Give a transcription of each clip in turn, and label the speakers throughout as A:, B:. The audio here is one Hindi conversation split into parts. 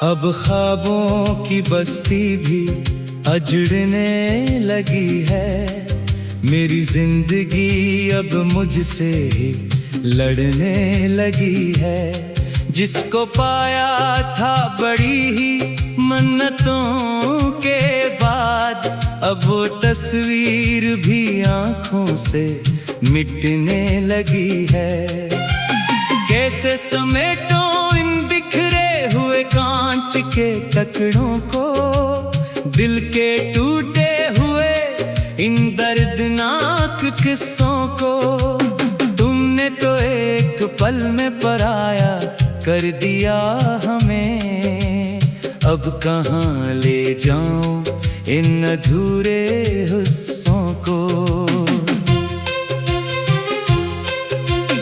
A: अब ख्वाबों की बस्ती भी अजड़ने लगी है। मेरी जिंदगी अब मुझसे ही लड़ने लगी है। जिसको पाया था बड़ी ही मन्नतों के बाद, अब वो तस्वीर भी आंखों से मिटने लगी है। कैसे समेटो इन बिखरे हुए कांच के टुकड़ों को, दिल के टूटे हुए इन दर्दनाक किस्सों को। तुमने तो एक पल में पराया कर दिया हमें, अब कहाँ ले जाऊं इन अधूरे हिस्सों को।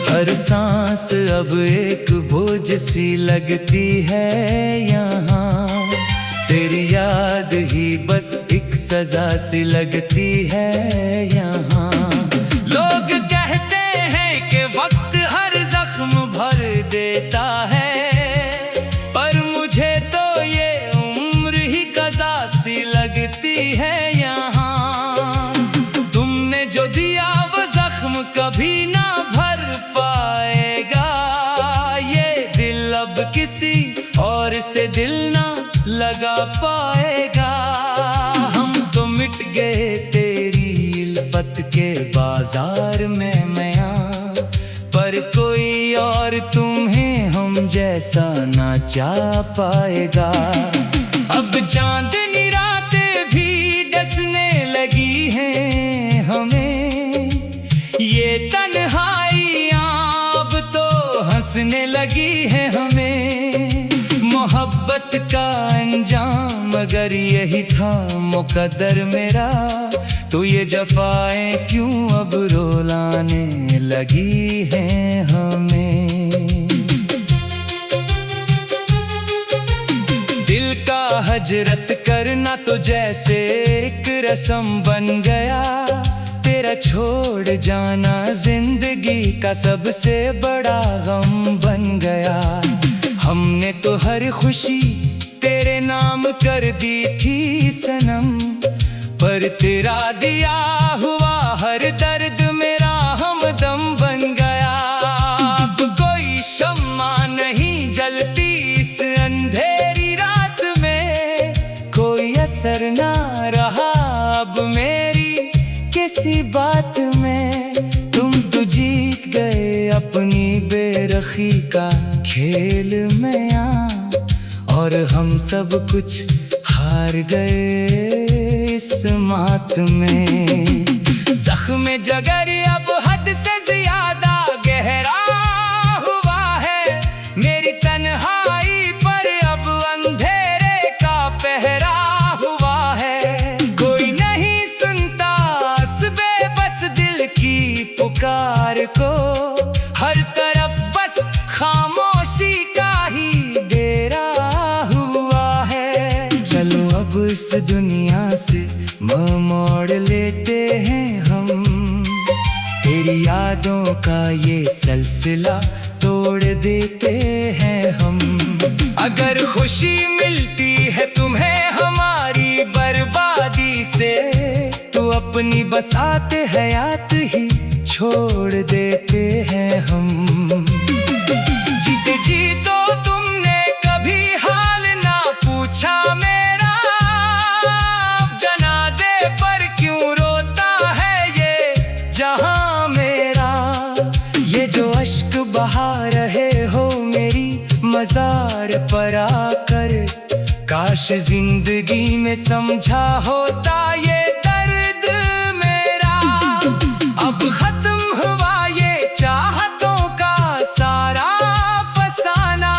A: हर सांस अब एक बोझ सी लगती है यहाँ, तेरी याद ही बस एक सजा सी लगती है यहाँ। लोग कहते हैं कि वक्त हर जख्म भर देता है, पर मुझे तो ये उम्र ही कज़ा सी लगती है यहाँ। तुमने जो दिया वो जख्म कभी ना भर पाएगा, ये दिल अब किसी और से दिल ना लगा पाएगा। हम तो मिट गए तेरी इल्फत के बाजार में मैया, पर कोई और तुम्हें हम जैसा ना चाह पाएगा। अब चांदनी रातें भी डसने लगी हैं हमें, ये तन्हाइयाँ अब तो हंसने लगी है हमें। मोहब्बत का अंजाम अगर यही था मुकद्दर मेरा, तो ये जफाएं क्यों अब रुलाने लगी हैं हमें। दिल का हजरत करना तो जैसे एक रस्म बन गया, तेरा छोड़ जाना जिंदगी का सबसे बड़ा गम बन गया। हमने तो हर खुशी तेरे नाम कर दी थी सनम, पर तेरा दिया हुआ हर दर्द मेरा हमदम बन गया। अब कोई शम्मा नहीं जलती इस अंधेरी रात में, कोई असर ना रहा अब मेरी किसी बात में। तुम तो जीत गए अपनी बेरखी का खेल में और हम सब कुछ हार गए इस मात में। जख्म जगर अब हद से ज्यादा गहरा हुआ है, मेरी तन्हाई पर अब अंधेरे का पहरा हुआ है। कोई नहीं सुनता इस बेबस दिल की पुकार को, हर तरफ बस खामोशी का ही डेरा हुआ है। चलो अब इस दुनिया से मोड़ लेते हैं हम, तेरी यादों का ये सिलसिला तोड़ देते हैं हम। अगर खुशी मिलती है तुम्हें हमारी बर्बादी से, तो अपनी बसाते हयात ही छोड़ देते हैं हम। जीते जी तो तुमने कभी हाल ना पूछा मेरा, जनाजे पर क्यों रोता है ये जहां मेरा। ये जो अश्क बहा रहे हो मेरी मजार पर आकर, काश जिंदगी में समझा होता ये दर्द मेरा। अब खत्म हुआ ये चाहतों का सारा फसाना,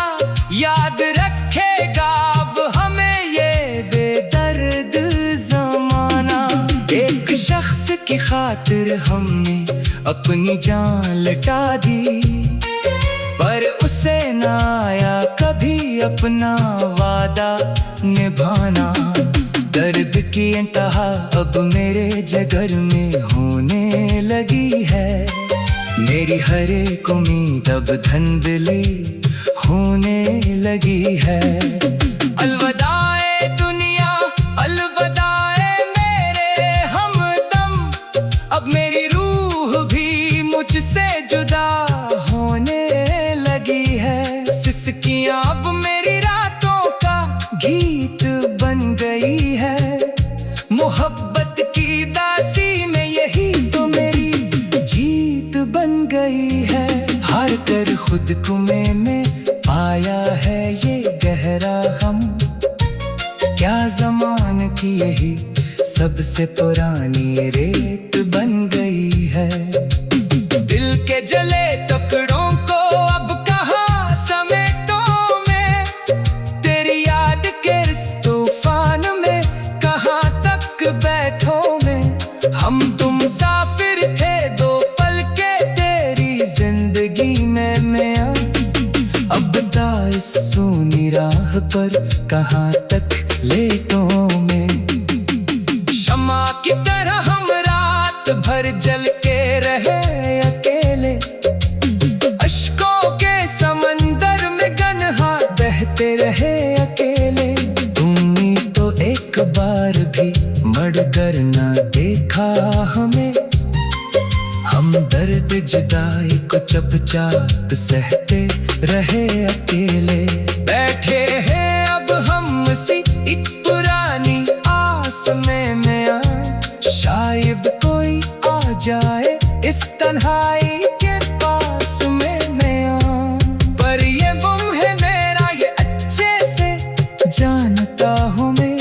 A: याद रखेगा अब हमें ये बेदर्द ज़माना। एक शख्स की खातिर हमने अपनी जान लटा दी, पर उसे ना आया कभी अपना वादा निभाना। दर्द की इंतहा अब मेरे जिगर में होने लगी है, मेरी हर एक उम्मीद अब धुंधली होने लगी है। अलविदाए दुनिया, अलविदाए मेरे हमदम। अब मेरी रूह भी मुझसे जुदा होने लगी है। सिसकियां अब मेरी रातों का गीत बन गई है। मोहब्बत की दासी में यही तो मेरी जीत बन गई है। हार कर खुद को मैंने पाया है ये गहरा गम। क्या ज़माने की यही सबसे पुरानी रेत बन गई है। दिल के जले टुकड़ों को अब कहाँ समेटूं मैं। तेरी याद के इस तूफान में कहाँ तक बैठूं मैं। हम तुम मुसाफिर थे दो पल के तेरी जिंदगी में मैं। अब बता इस सूनी राह पर कहाँ तक लेटूं मैं। शम्मा की तरह हम रात भर जल के रहे अकेले। अश्कों के समंदर में गन्हा बहते रहे अकेले। तुमने तो एक बार भी मड़कर ना देखा हमें। हम दर्द जुदाई को चुपचाप सहते रहे अकेले। बैठे हैं अब हम सी एक पुरानी आस में नया। शायद कोई आ जाए इस तन्हाई के पास में नया। पर ये गुम है मेरा ये अच्छे से जानता हूँ मैं।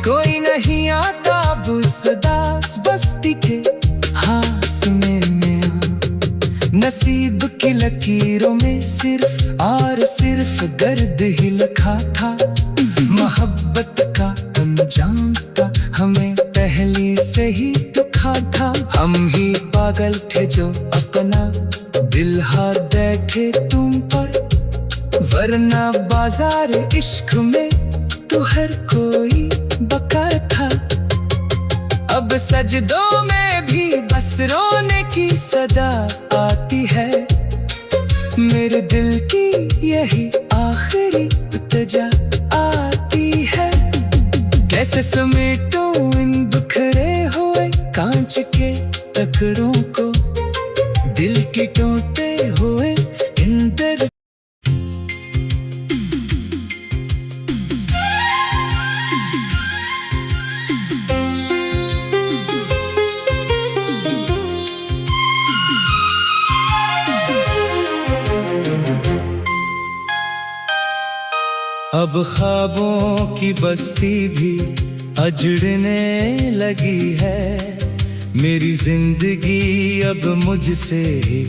A: कोई नहीं आता अब उस दास बस्ती के हास में नया। नसीब की लकीरों में सिर्फ और सिर्फ गर्द ही लिखा था। मोहब्बत का अंजाम था हमें पहले से ही दुखा था। हम ही पागल थे जो अपना दिल हार बैठे तुम पर। वरना बाजार इश्क में तो हर कोई बकार था। अब सजदों में भी बस रोने की सदा आती है। मेरे दिल की यही आखिरी इल्तिजा आती है। कैसे समेटूं इन बिखरे हुए कांच के टुकड़ों को। दिल के टूटे हुए इन दर। अब ख्वाबों की बस्ती भी अजड़ने लगी है। मेरी जिंदगी अब मुझसे ही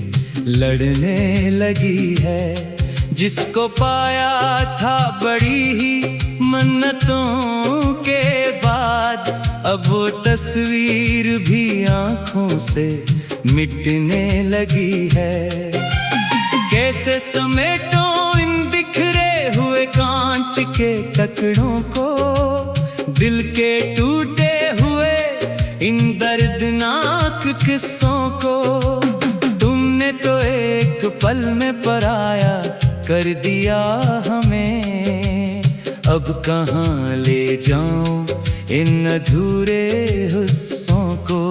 A: लड़ने लगी है। जिसको पाया था बड़ी ही मन्नतों के बाद। अब वो तस्वीर भी आंखों से मिटने लगी है। कैसे समेटूं इन बिखरे हुए कांच के टुकड़ों को। दिल के टूटे हुए इन दर्दनाक किस्सों को। तुमने तो एक पल में पराया कर दिया हमें। अब कहाँ ले जाऊं इन अधूरे हिस्सों को।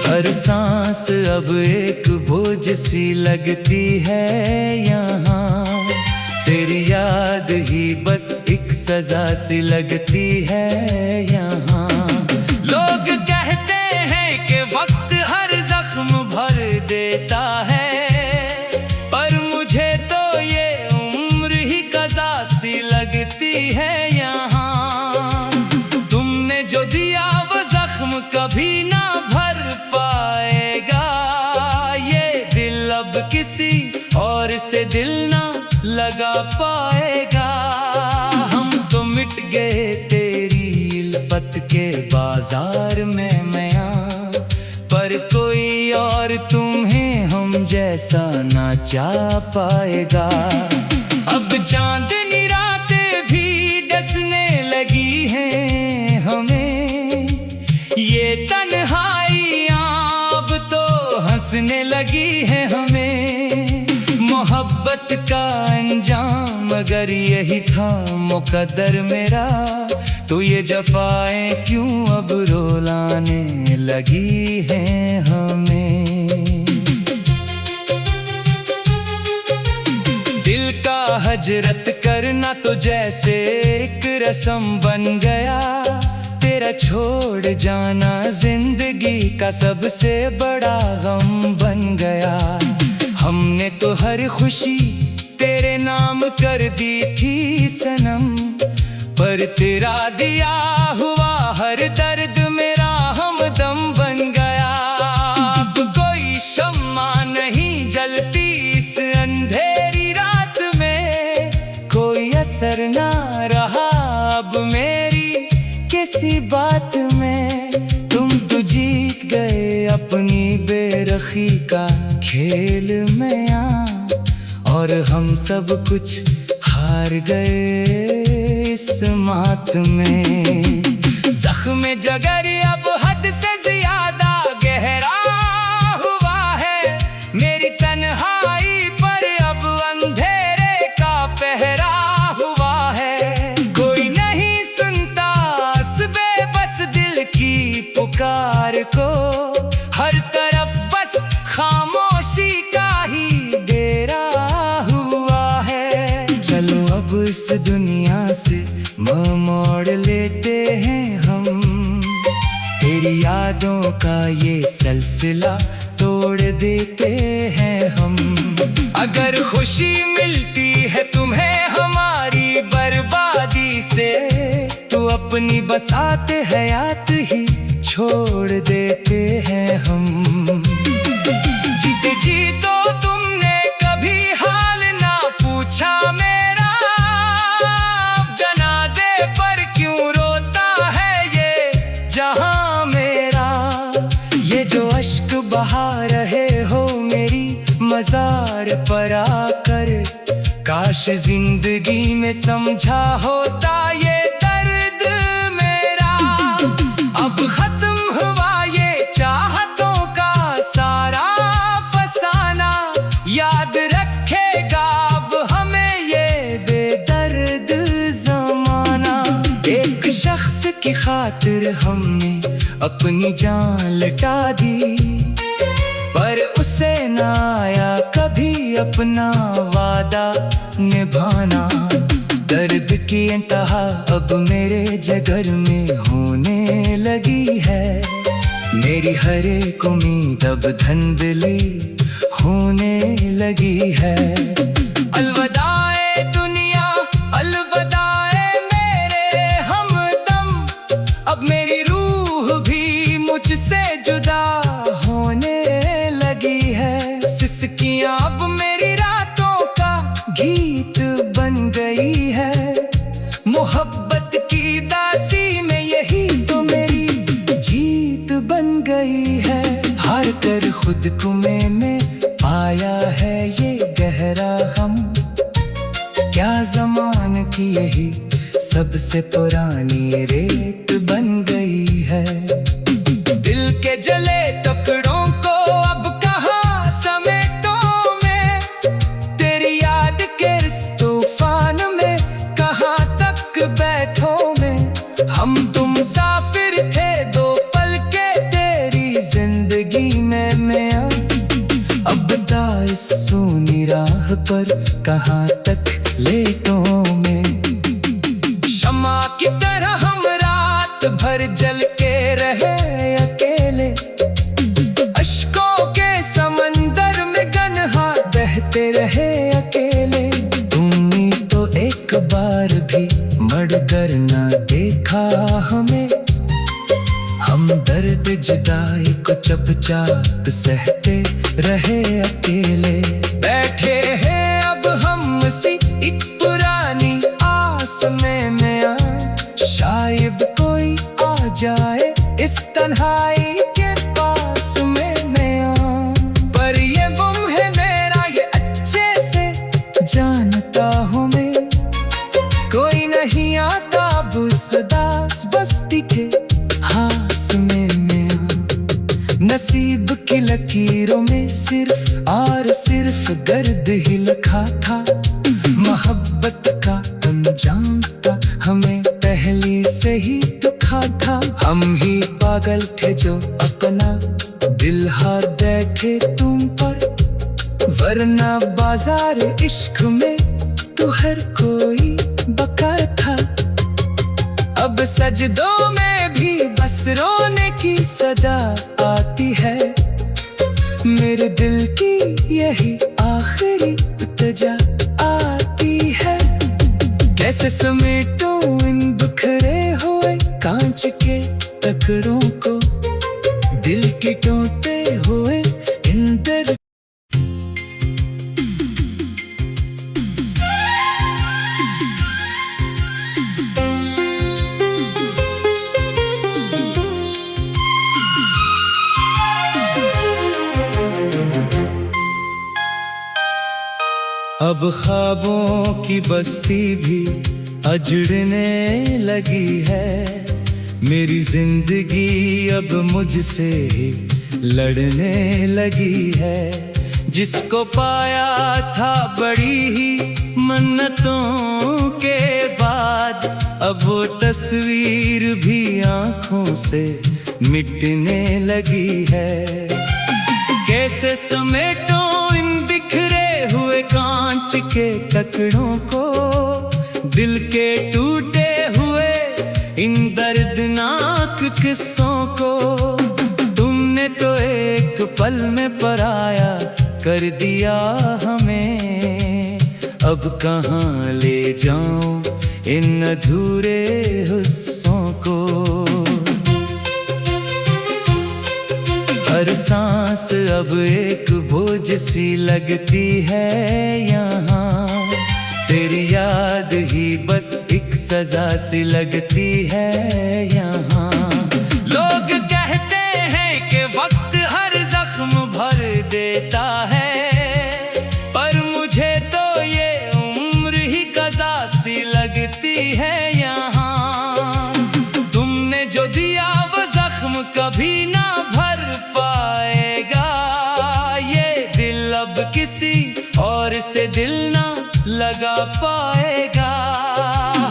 A: हर सांस अब एक बोझ सी लगती है यहाँ। तेरी याद ही बस एक सजा सी लगती है यहाँ। लोग कहते हैं कि वक्त हर जख्म भर देता है। पर मुझे तो ये उम्र ही कज़ा सी लगती है यहाँ। तुमने जो दिया वो जख्म कभी ना भर पाएगा। ये दिल अब किसी और से दिल ना लगा पाएगा। हम तो मिट गए तेरी इल्फत के बाजार में मैया। पर कोई और तुम्हें हम जैसा ना चाह पाएगा। अब चांदनी रातें भी डसने लगी हैं हमें। ये तन्हाइयाँ अब तो हंसने लगी है हमें। मोहब्बत का अंजाम अगर यही था मुकद्दर मेरा, तो ये जफाएं क्यों अब रुलाने लगी हैं हमें। दिल का हजरत करना तो जैसे एक रस्म बन गया, तेरा छोड़ जाना जिंदगी का सबसे बड़ा गम बन गया। हमने तो हर खुशी तेरे नाम कर दी थी सनम, पर तेरा दिया हुआ हर दर्द मेरा हमदम बन गया। अब कोई शम्मा नहीं जलती इस अंधेरी रात में, कोई असर ना रहा अब मेरी किसी बात में। तुम तो जीत गए अपनी बेरखी का खेल में और हम सब कुछ हार गए इस मात में। जख्म जगर अब हद से ज्यादा गहरा हुआ है, मेरी तन्हाई पर अब अंधेरे का पहरा हुआ है। कोई नहीं सुनता इस बेबस दिल की पुकार को, हर तरफ बस खामोशी का ही डेरा हुआ है। चलो अब इस दुनिया से मोड़ लेते हैं हम, तेरी यादों का ये सिलसिला तोड़ देते हैं हम। अगर खुशी मिलती है तुम्हें हमारी बर्बादी से, तो अपनी बसाते हयात ही छोड़ देते हैं हम। जीते जी तो तुमने कभी हाल ना पूछा मेरा, जनाजे पर क्यों रोता है ये जहां मेरा। ये जो अश्क बहा रहे हो मेरी मजार पर आकर, काश जिंदगी में समझा होता ये दर्द मेरा। अब खत्म हुआ ये चाहतों का सारा फसाना, याद रखेगा अब हमें ये बेदर्द जमाना। एक शख्स की खातिर हमने अपनी जान लुटा दी, पर उसे ना आया कभी अपना वादा निभाना। दर्द की इंतहा अब मेरे जिगर में होने लगी है, मेरी हर एक उम्मीद अब धुंधली होने लगी है। अलविदाए दुनिया, अलविदाए मेरे हमदम, अब मेरी रूह भी मुझसे जुदा होने लगी है। सिसकियां अब मेरी रातों का गीत बन गई है, मोहब्बत की दासी में यही तो मेरी जीत बन गई है। हार कर खुद को मैंने पाया है ये गहरा गम, क्या ज़माने की यही सबसे पुरानी रेत बन गई है। दिल के जले टुकड़ों को अब कहाँ समेटूं मैं, तेरी याद के इस तूफान में कहाँ तक बैठूं मैं। हम तुम मुसाफिर थे दो पल के तेरी जिंदगी में मैं, अब बता इस सूनी राह पर कहाँ तक लेटूं मैं। शम्मा की तरह हम रात भर जल के रहे अकेले, अश्कों के समंदर में गन्हा बहते रहे अकेले। तुमने तो एक बार भी मड़कर ना देखा हमें, हम दर्द जुदाई को चुपचाप सहते रहे अकेले। बैठे हैं अब हम सी एक पुरानी आस में नया, शायद कोई आ जाए इस तन्हाई के पास में नया। पर ये गुम है मेरा ये अच्छे से जानता हूँ मैं, कोई नहीं आता अब सदास बस्ती के हास में नया। नसीब की लकीरों में सिर्फ आर गर्द ही लखा था, मोहब्बत का अंजाम था हमें पहले से ही दुखा था। हम ही पागल थे जो अपना दिल हार बैठे तुम पर, वरना बाजार इश्क में तो हर कोई बका था। अब सजदों में भी बस रोने की सदा आती है, मेरे दिल की यही आखिरी इल्तिजा आती है। कैसे समेटूं इन बिखरे हुए कांच के टुकड़ों को, दिल के टूटे हुए इन दर। अब ख्वाबों की बस्ती भी अजड़ने लगी है, मेरी जिंदगी अब मुझसे ही लड़ने लगी है। जिसको पाया था बड़ी ही मन्नतों के बाद, अब वो तस्वीर भी आंखों से मिटने लगी है। कैसे समेटूं इन बिखरे हुए कांच के टुकड़ों को, दिल के टूटे हुए इन दर्दनाक किस्सों को। तुमने तो एक पल में पराया कर दिया हमें, अब कहाँ ले जाऊं इन अधूरे हिस्सों को। हर सांस अब एक बोझ सी लगती है यहाँ, तेरी याद ही बस एक सजा सी लगती है यहाँ। लोग कहते हैं कि वक्त हर जख्म भर देता है, पर मुझे तो ये उम्र ही कज़ा सी लगती है यहाँ। तुमने जो दिया वो जख्म कभी ना भर पाएगा, ये दिल अब किसी और से दिल ना लगा पाएगा।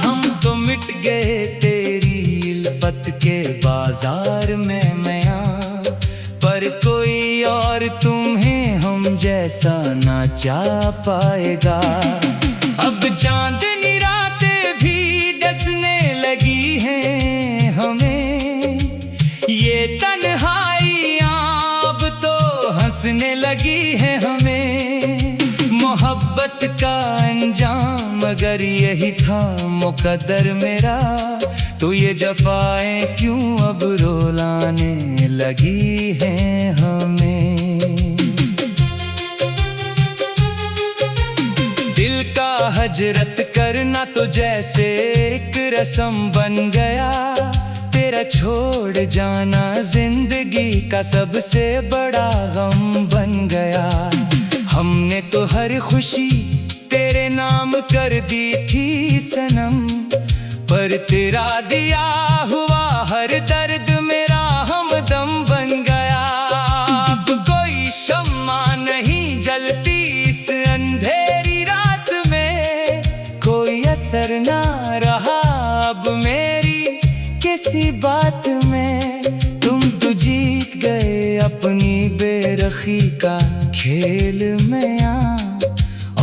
A: हम तो मिट गए तेरी इल्फत के बाजार में मैया, पर कोई और तुम्हें हम जैसा ना चाह पाएगा। अब चांदनी रातें भी डसने लगी हैं हमें, ये तन्हाइयाँ अब तो हंसने लगी है हमें। मोहब्बत का अंजाम अगर यही था मुकद्दर मेरा, तो ये जफाएं क्यों अब रुलाने लगी हैं हमें। दिल का हजरत करना तो जैसे एक रस्म बन गया, तेरा छोड़ जाना जिंदगी का सबसे बड़ा गम बन गया। हमने तो हर खुशी तेरे नाम कर दी थी सनम, पर तेरा दिया हुआ हर दर्द मेरा हमदम बन गया। अब कोई शम्मा नहीं जलती इस अंधेरी रात में, कोई असर ना रहा अब मेरी किसी बात में। तुम तो जीत गए अपनी बेरखी का खेल में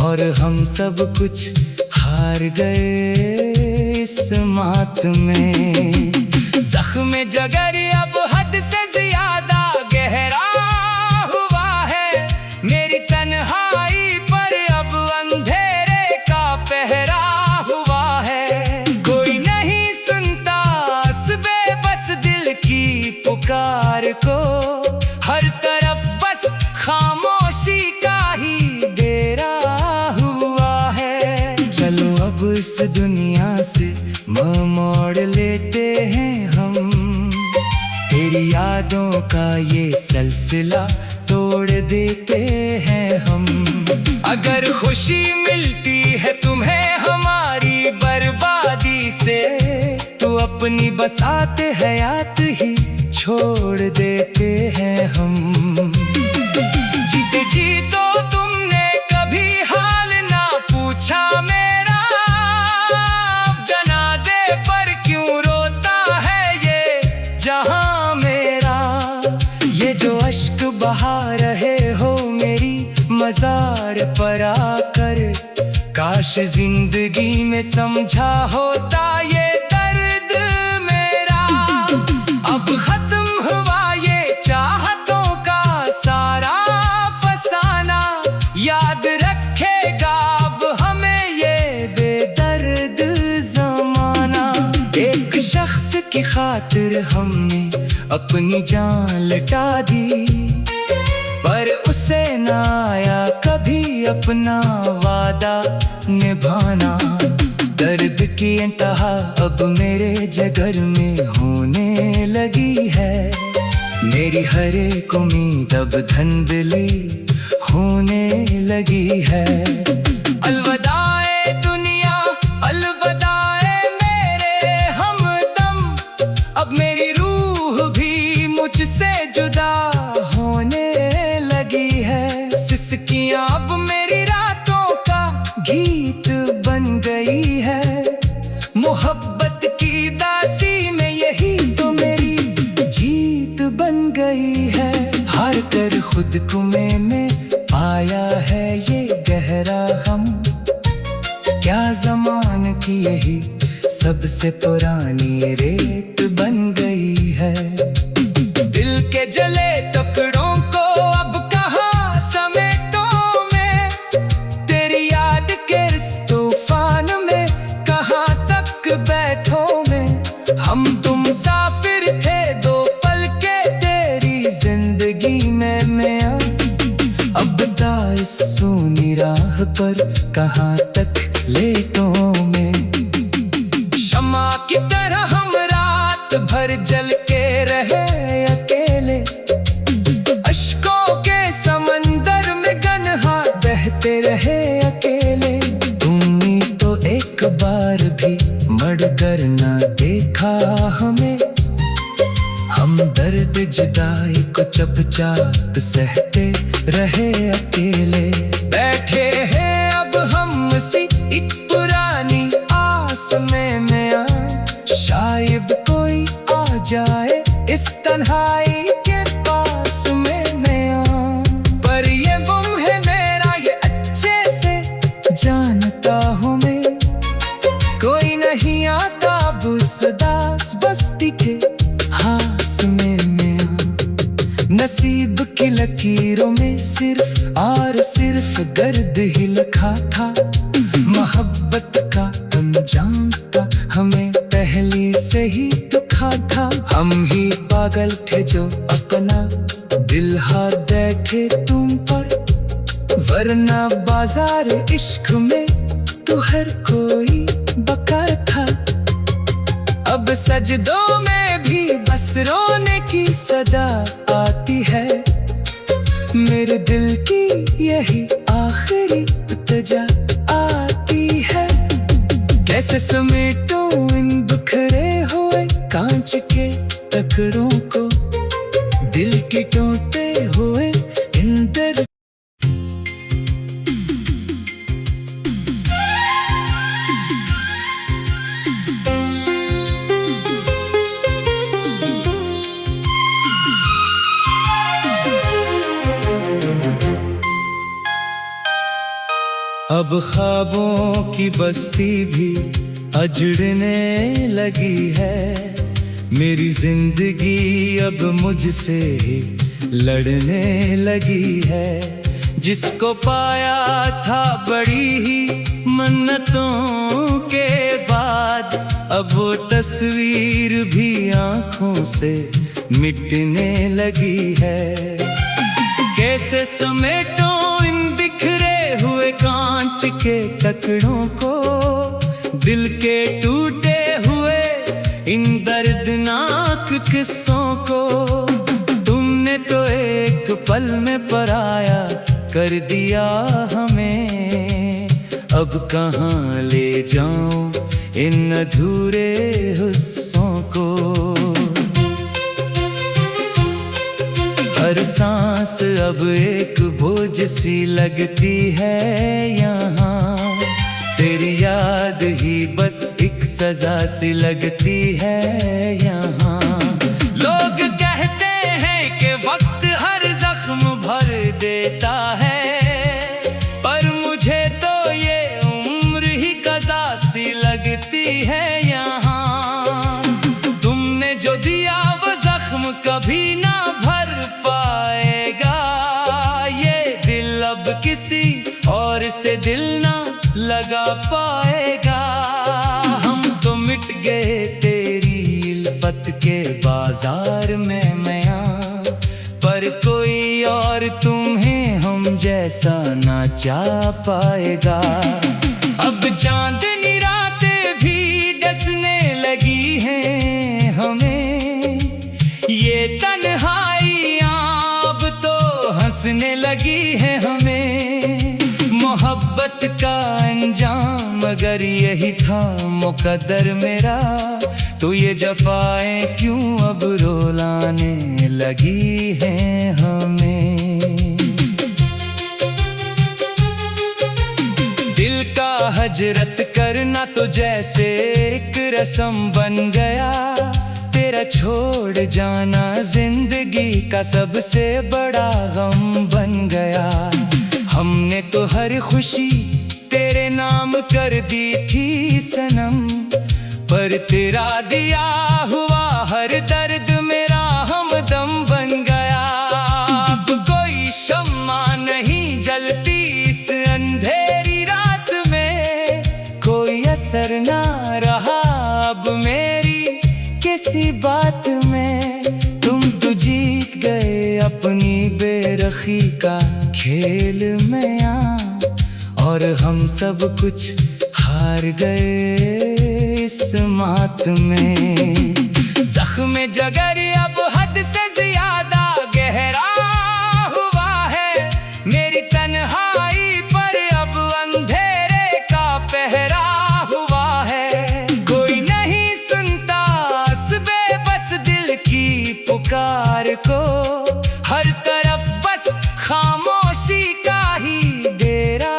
A: और हम सब कुछ हार गए इस मात में। जख्म जगर अब हद से ज्यादा गहरा हुआ है, मेरी तन्हाई पर अब अंधेरे का पहरा हुआ है। कोई नहीं सुनता इस बेबस दिल की पुकार को, हर तरफ बस खामोशी का ही डेरा हुआ है। चलो अब इस दुनिया से मुँह मोड़ लेते हैं हम, तेरी यादों का ये सिलसिला तोड़ देते हैं हम। अगर खुशी मिलती है तुम्हें हमारी बर्बादी से, तो अपनी बसात हयात ही छोड़ देते हैं हम। जीते जी तो तुमने बाजार पर आकर काश जिंदगी में समझा होता ये दर्द मेरा। अब खत्म हुआ ये चाहतों का सारा फसाना, याद रखेगा अब हमें ये बेदर्द जमाना। एक शख्स की खातिर हमने अपनी जान लुटा दी, पर उसे ना आया कभी अपना वादा निभाना। दर्द की इंतहा अब मेरे जिगर में होने लगी है, मेरी हर एक उम्मीद अब धुंधली होने लगी है। अलविदाए दुनिया, अलविदाए मेरे हमदम, अब मेरी रूह भी मुझसे जुदा होने लगी है। सिसकियां अब मेरी रातों का गीत बन गई है, मोहब्बत की दासी में यही तो मेरी जीत बन गई है। हार कर खुद को मैंने पाया है ये गहरा गम, क्या ज़माने की यही सबसे पुरानी रेत बन गई है। दिल के जले टुकड़ों को अब कहाँ समेटूं मैं, तेरी याद के इस तूफान में कहाँ तक बैठूं मैं। हम तुम मुसाफिर थे दो पल के तेरी जिंदगी में मैं, अब बता इस सूनी राह पर कहाँ तक लेटूं मैं। शम्मा की तरह हम रात भर जल के रहे अकेले, अश्कों के समंदर में गन्हा बहते रहे अकेले। तुमने तो एक बार भी मर कर ना देखा हमें, हम दर्द जुदाई को चुपचाप सहते रहे अकेले। बैठे हैं अब हम सी एक पुरानी आस में नया, शायद कोई आ जाए इस तन्हाई के पास में नया। पर ये गुम है मेरा ये अच्छे से जानता हूँ मैं, कोई नहीं आता अब उस दास बस्ती के हास में नया। नसीब की लकीरों में सिर्फ और सिर्फ गर्द ही लिखा था, मोहब्बत का अंजाम का हमें पहले से ही दुखा था। हम ही पागल थे जो अपना दिल हार बैठे तुम पर, वरना बाजार इश्क में तो हर कोई बकार था। अब सजदों में भी बस रोने की सदा आती है, मेरे दिल की यही आखिरी इल्तिजा आती है। कैसे समेटूं इन बिखरे हुए कांच के टुकड़ों को, दिल के टूटे हुए इन दर्द। अब ख्वाबों की बस्ती भी अजड़ने लगी है, मेरी जिंदगी अब मुझसे ही लड़ने लगी है। जिसको पाया था बड़ी ही मन्नतों के बाद, अब वो तस्वीर भी आंखों से मिटने लगी है। कैसे समेटूं इन बिखरे हुए कांच के टुकड़ों को, दिल के टूटे हुए इन दर्दनाक किस्सों को। तुमने तो एक पल में पराया कर दिया हमें, अब कहाँ ले जाऊं इन अधूरे हिस्सों को। हर सांस अब एक बोझ सी लगती है यहाँ, तेरी याद ही बस एक सजा सी लगती है यहाँ। लोग कहते हैं कि वक्त हर जख्म भर देता है, से दिल ना लगा पाएगा। हम तो मिट गए तेरी इल्फत के बाजार में मैया, पर कोई और तुम्हें हम जैसा ना चाह पाएगा। अब चांदनी रातें भी डसने लगी हैं हमें, ये तन्हाइयाँ अब तो हंसने लगी है हमें। मोहब्बत का अंजाम अगर यही था मुकद्दर मेरा, तो ये जफाएं क्यों अब रुलाने लगी हैं हमें। दिल का हजरत करना तो जैसे एक रस्म बन गया, तेरा छोड़ जाना जिंदगी का सबसे बड़ा गम बन गया। हमने तो हर खुशी तेरे नाम कर दी थी सनम, पर तेरा दिया हुआ हर दर्द मेरा हमदम बन गया। अब कोई शम्मा नहीं जलती इस अंधेरी रात में, कोई असर ना रहा अब मेरी किसी बात में। तुम तो जीत गए अपनी बेरखी का खेल में, और हम सब कुछ हार गए इस मात में। जख्म जगर अब हद से ज्यादा गहरा हुआ है, मेरी तन्हाई पर अब अंधेरे का पहरा हुआ है। कोई नहीं सुनता इस बेबस दिल की पुकार को, हर तरफ बस खामोशी का ही डेरा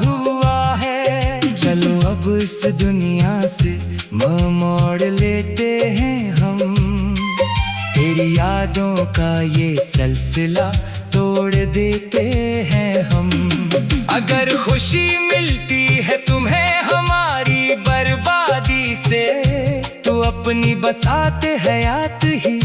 A: हुआ है। चलो अब इस दुनिया से मुँह मोड़ लेते हैं हम, तेरी यादों का ये सिलसिला तोड़ देते हैं हम। अगर खुशी मिलती है तुम्हें हमारी बर्बादी से, तो अपनी बसात हयात ही